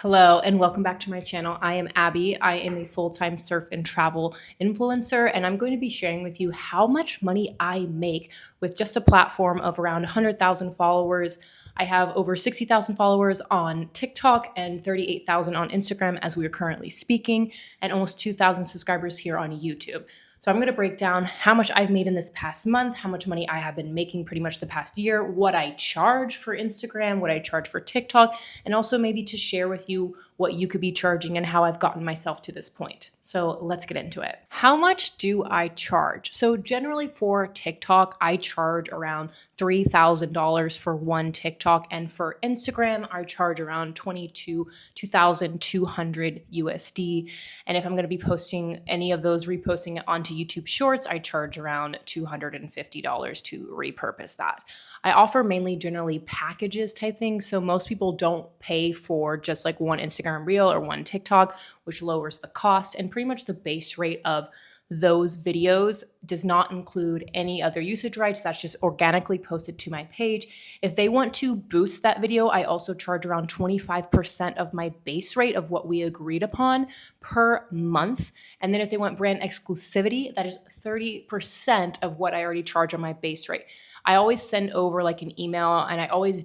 Hello and welcome back to my channel. I am Abby. I am a full-time surf and travel influencer, and I'm going to be sharing with you how much money I make with just a platform of around 100,000 followers. I have over 60,000 followers on TikTok and 38,000 on Instagram as we are currently speaking, and almost 2,000 subscribers here on YouTube. So I'm going to break down how much I've made in this past month, how much money I have been making pretty much the past year, what I charge for Instagram, what I charge for TikTok, and also maybe to share with you what you could be charging and how I've gotten myself to this point. So let's get into it. How much do I charge? So generally for TikTok, I charge around $3,000 for one TikTok, and for Instagram, I charge around $22,200 USD. And if I'm going to be posting any of those, reposting it onto YouTube Shorts, I charge around $250 to repurpose that. I offer mainly generally packages type things, so most people don't pay for just like one Instagram reel or one TikTok, which lowers the cost, and pretty much the base rate of those videos does not include any other usage rights. That's just organically posted to my page. If they want to boost that video, I also charge around 25% of my base rate of what we agreed upon per month. And then if they want brand exclusivity, that is 30% of what I already charge on my base rate. I always send over like an email, and I always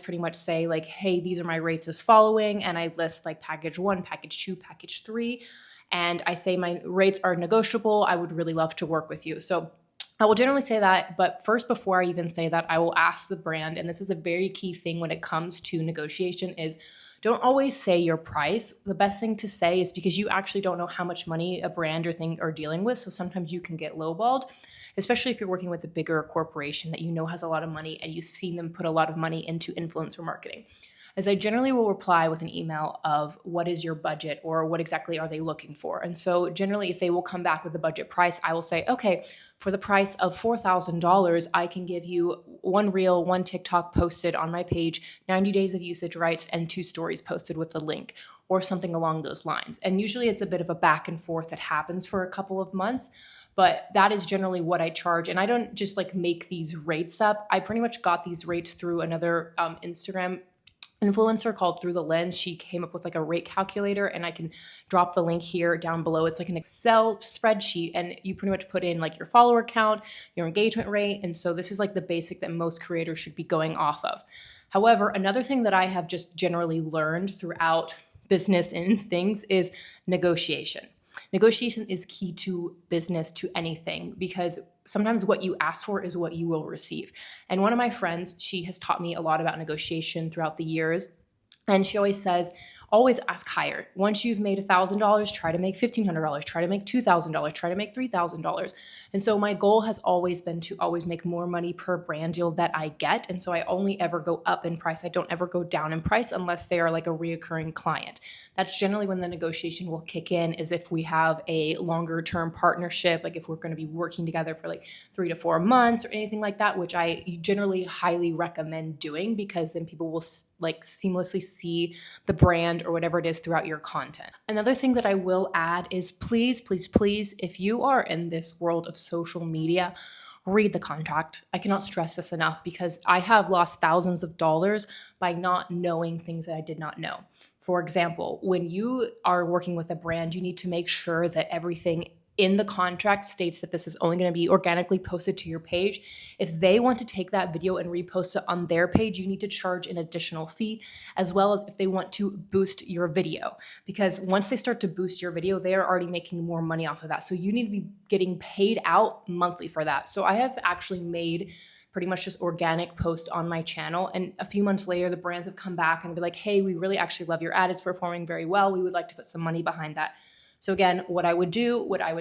pretty much say like, hey, these are my rates as following. And I list like package 1, package 2, package 3. And I say my rates are negotiable. I would really love to work with you. So I will generally say that, but first, before I even say that, I will ask the brand, and this is a very key thing when it comes to negotiation, is don't always say your price. The best thing to say is because you actually don't know how much money a brand or thing are dealing with. So sometimes you can get lowballed, especially if you're working with a bigger corporation that you know has a lot of money and you've seen them put a lot of money into influencer marketing. As I generally will reply with an email of what is your budget or what exactly are they looking for. And so generally, if they will come back with a budget price, I will say, okay, for the price of $4,000, I can give you one reel, one TikTok posted on my page, 90 days of usage rights, and 2 stories posted with the link, or something along those lines. And usually it's a bit of a back and forth that happens for a couple of months, but that is generally what I charge. And I don't just like make these rates up. I pretty much got these rates through another Instagram influencer called Through the Lens. She came up with like a rate calculator, and I can drop the link here down below. It's like an Excel spreadsheet, and you pretty much put in like your follower count, your engagement rate. And so this is like the basic that most creators should be going off of. However, another thing that I have just generally learned throughout business and things is negotiation. Negotiation is key to business, to anything, because sometimes what you ask for is what you will receive. And one of my friends, she has taught me a lot about negotiation throughout the years. And she always says, always ask higher. Once you've made $1,000, try to make $1,500, try to make $2,000, try to make $3,000. And so my goal has always been to always make more money per brand deal that I get. And so I only ever go up in price. I don't ever go down in price unless they are like a reoccurring client. That's generally when the negotiation will kick in, is if we have a longer term partnership, like if we're going to be working together for like 3 to 4 months or anything like that, which I generally highly recommend doing, because then people will like seamlessly see the brand or whatever it is throughout your content. Another thing that I will add is please, please, please, if you are in this world of social media, read the contract. I cannot stress this enough, because I have lost thousands of dollars by not knowing things that I did not know. For example, when you are working with a brand, you need to make sure that everything in the contract states that this is only going to be organically posted to your page. If they want to take that video and repost it on their page, you need to charge an additional fee, as well as if they want to boost your video, because once they start to boost your video, they are already making more money off of that. So you need to be getting paid out monthly for that. So I have actually made pretty much just organic posts on my channel, and a few months later, the brands have come back and be like, hey, we really actually love your ad. It's performing very well. We would like to put some money behind that. So again, what I would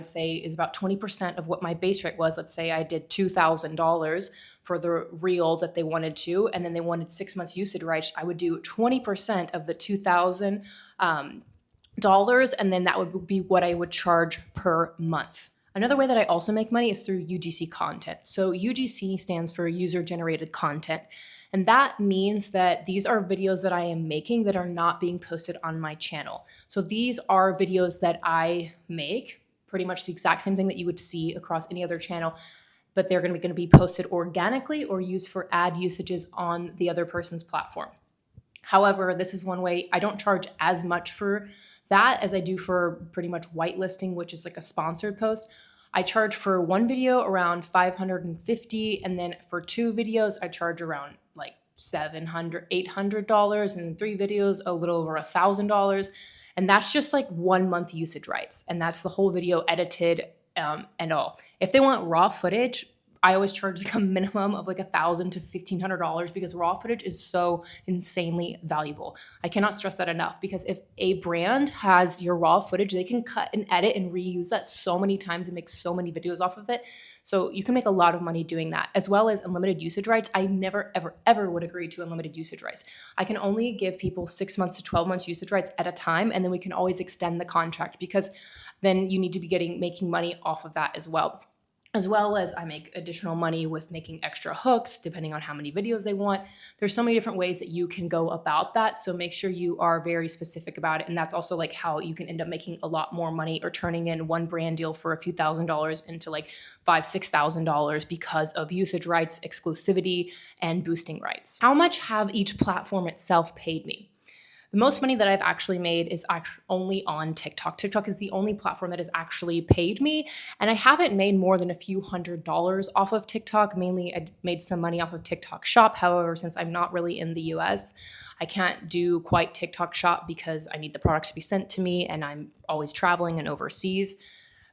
say is about 20% of what my base rate was. Let's say I did $2,000 for the reel that they wanted to, and then they wanted 6 months usage rights. I would do 20% of the $2,000, and then that would be what I would charge per month. Another way that I also make money is through UGC Content. So UGC stands for User Generated Content. And that means that these are videos that I am making that are not being posted on my channel. So these are videos that I make, pretty much the exact same thing that you would see across any other channel, but they're going to be posted organically or used for ad usages on the other person's platform. However, this is one way I don't charge as much for that as I do for pretty much whitelisting, which is like a sponsored post. I charge for one video around $550, and then for 2 videos, I charge around like $700, $800, and 3 videos, a little over $1,000. And that's just like 1 month usage rights. And that's the whole video edited and all. If they want raw footage, I always charge like a minimum of like $1,000 to $1,500 because raw footage is so insanely valuable. I cannot stress that enough, because if a brand has your raw footage, they can cut and edit and reuse that so many times and make so many videos off of it. So you can make a lot of money doing that, as well as unlimited usage rights. I never, ever, ever would agree to unlimited usage rights. I can only give people 6 months to 12 months usage rights at a time, and then we can always extend the contract, because then you need to be making money off of that as well. As well as I make additional money with making extra hooks, depending on how many videos they want. There's so many different ways that you can go about that. So make sure you are very specific about it. And that's also like how you can end up making a lot more money, or turning in one brand deal for a few $1,000s into like $5,000, $6,000 because of usage rights, exclusivity, and boosting rights. How much have each platform itself paid me? The most money that I've actually made is only on TikTok. TikTok is the only platform that has actually paid me, and I haven't made more than a few $100s off of TikTok. Mainly, I made some money off of TikTok Shop. However, since I'm not really in the US, I can't do quite TikTok Shop because I need the products to be sent to me, and I'm always traveling and overseas.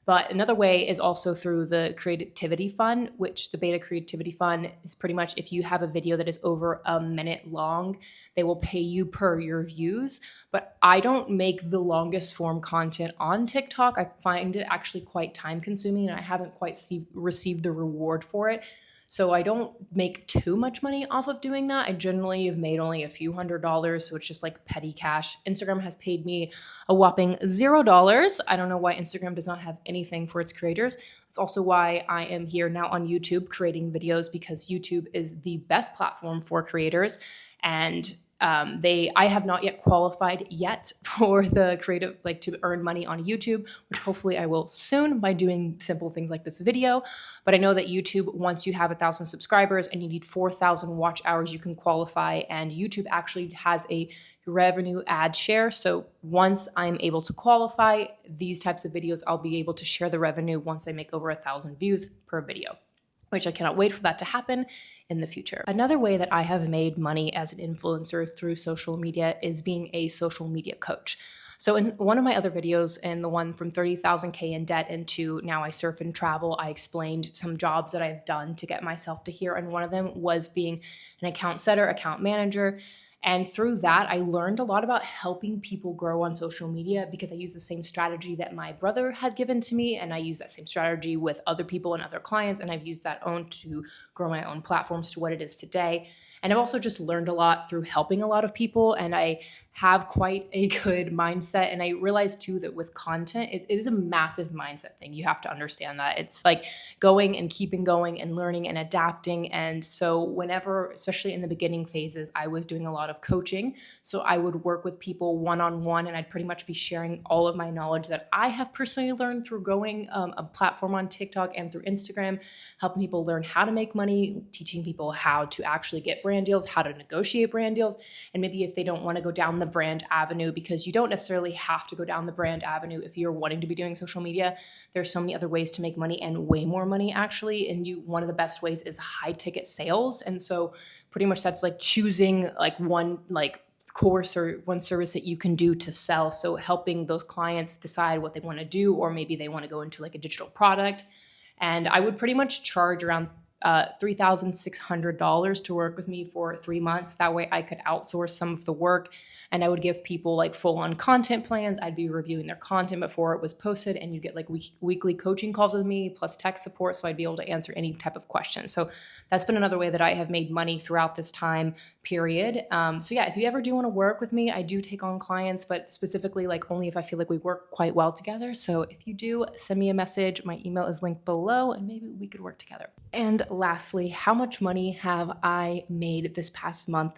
But another way is also through the Creativity Fund, which the Beta Creativity Fund is pretty much if you have a video that is over a minute long, they will pay you per your views. But I don't make the longest form content on TikTok. I find it actually quite time consuming, and I haven't quite received the reward for it. So I don't make too much money off of doing that. I generally have made only a few $100s, so it's just like petty cash. Instagram has paid me a whopping $0. I don't know why Instagram does not have anything for its creators. That's also why I am here now on YouTube creating videos, because YouTube is the best platform for creators. And I have not yet qualified yet for the creative, like to earn money on YouTube, which hopefully I will soon by doing simple things like this video. But I know that YouTube, once you have 1,000 subscribers and you need 4,000 watch hours, you can qualify. And YouTube actually has a revenue ad share. So once I'm able to qualify these types of videos, I'll be able to share the revenue once I make over 1,000 views per video, which I cannot wait for that to happen in the future. Another way that I have made money as an influencer through social media is being a social media coach. So in one of my other videos, and the one from 30,000K in debt into now I surf and travel, I explained some jobs that I've done to get myself to here. And one of them was being an account setter, account manager. And through that, I learned a lot about helping people grow on social media, because I use the same strategy that my brother had given to me. And I use that same strategy with other people and other clients. And I've used that to grow my own platforms to what it is today. And I've also just learned a lot through helping a lot of people. And I have quite a good mindset. And I realized too that with content, it is a massive mindset thing. You have to understand that. It's like going and keeping going and learning and adapting. And so whenever, especially in the beginning phases, I was doing a lot of coaching. So I would work with people one-on-one, and I'd pretty much be sharing all of my knowledge that I have personally learned through growing a platform on TikTok and through Instagram, helping people learn how to make money, teaching people how to actually get brand deals, how to negotiate brand deals. And maybe if they don't want to go down the brand avenue, because you don't necessarily have to go down the brand avenue if you're wanting to be doing social media. There's so many other ways to make money, and way more money actually. And one of the best ways is high ticket sales. And so pretty much that's like choosing like one course or one service that you can do to sell. So helping those clients decide what they want to do, or maybe they want to go into like a digital product. And I would pretty much charge around $3,600 to work with me for 3 months. That way I could outsource some of the work, and I would give people like full-on content plans. I'd be reviewing their content before it was posted, and you get like weekly coaching calls with me plus tech support. So I'd be able to answer any type of question. So that's been another way that I have made money throughout this time period. So yeah, if you ever do want to work with me, I do take on clients, but specifically like only if I feel like we work quite well together. So if you do, send me a message. My email is linked below, and maybe we could work together. And lastly, how much money have I made this past month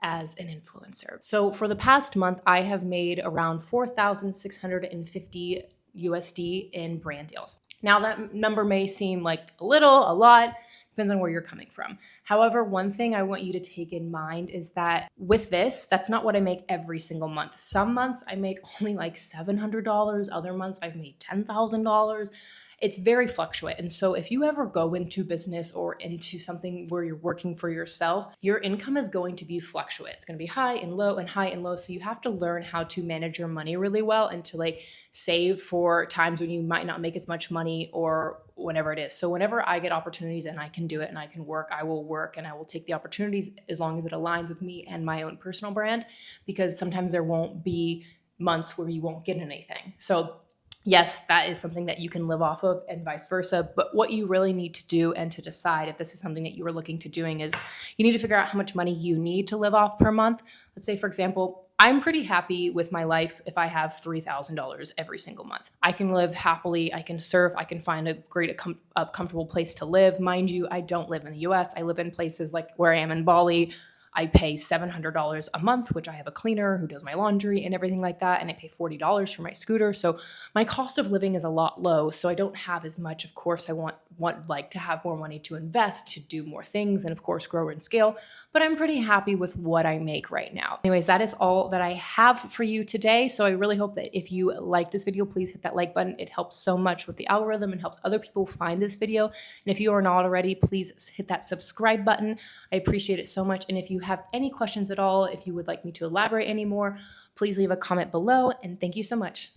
as an influencer? So for the past month, I have made around 4,650 USD in brand deals. Now that number may seem like a little, a lot, Depends on where you're coming from. However, one thing I want you to take in mind is that with this, that's not what I make every single month. Some months I make only like $700. Other months I've made $10,000. It's very fluctuate. And so if you ever go into business or into something where you're working for yourself, your income is going to be fluctuate. It's going to be high and low and high and low. So you have to learn how to manage your money really well and to like save for times when you might not make as much money or whenever it is. So whenever I get opportunities and I can do it and I can work, I will work and I will take the opportunities as long as it aligns with me and my own personal brand, because sometimes there won't be months where you won't get anything. So yes, that is something that you can live off of and vice versa. But what you really need to do and to decide if this is something that you are looking to doing is you need to figure out how much money you need to live off per month. Let's say, for example, I'm pretty happy with my life if I have $3,000 every single month. I can live happily. I can surf. I can find a great, comfortable place to live. Mind you, I don't live in the US. I live in places like where I am in Bali. I pay $700 a month, which I have a cleaner who does my laundry and everything like that. And I pay $40 for my scooter. So my cost of living is a lot low. So I don't have as much. Of course, I want like to have more money to invest, to do more things, and of course, grow and scale. But I'm pretty happy with what I make right now. Anyways, that is all that I have for you today. So I really hope that if you like this video, please hit that like button. It helps so much with the algorithm and helps other people find this video. And if you are not already, please hit that subscribe button. I appreciate it so much. And if you have any questions at all, if you would like me to elaborate any more, please leave a comment below. And thank you so much.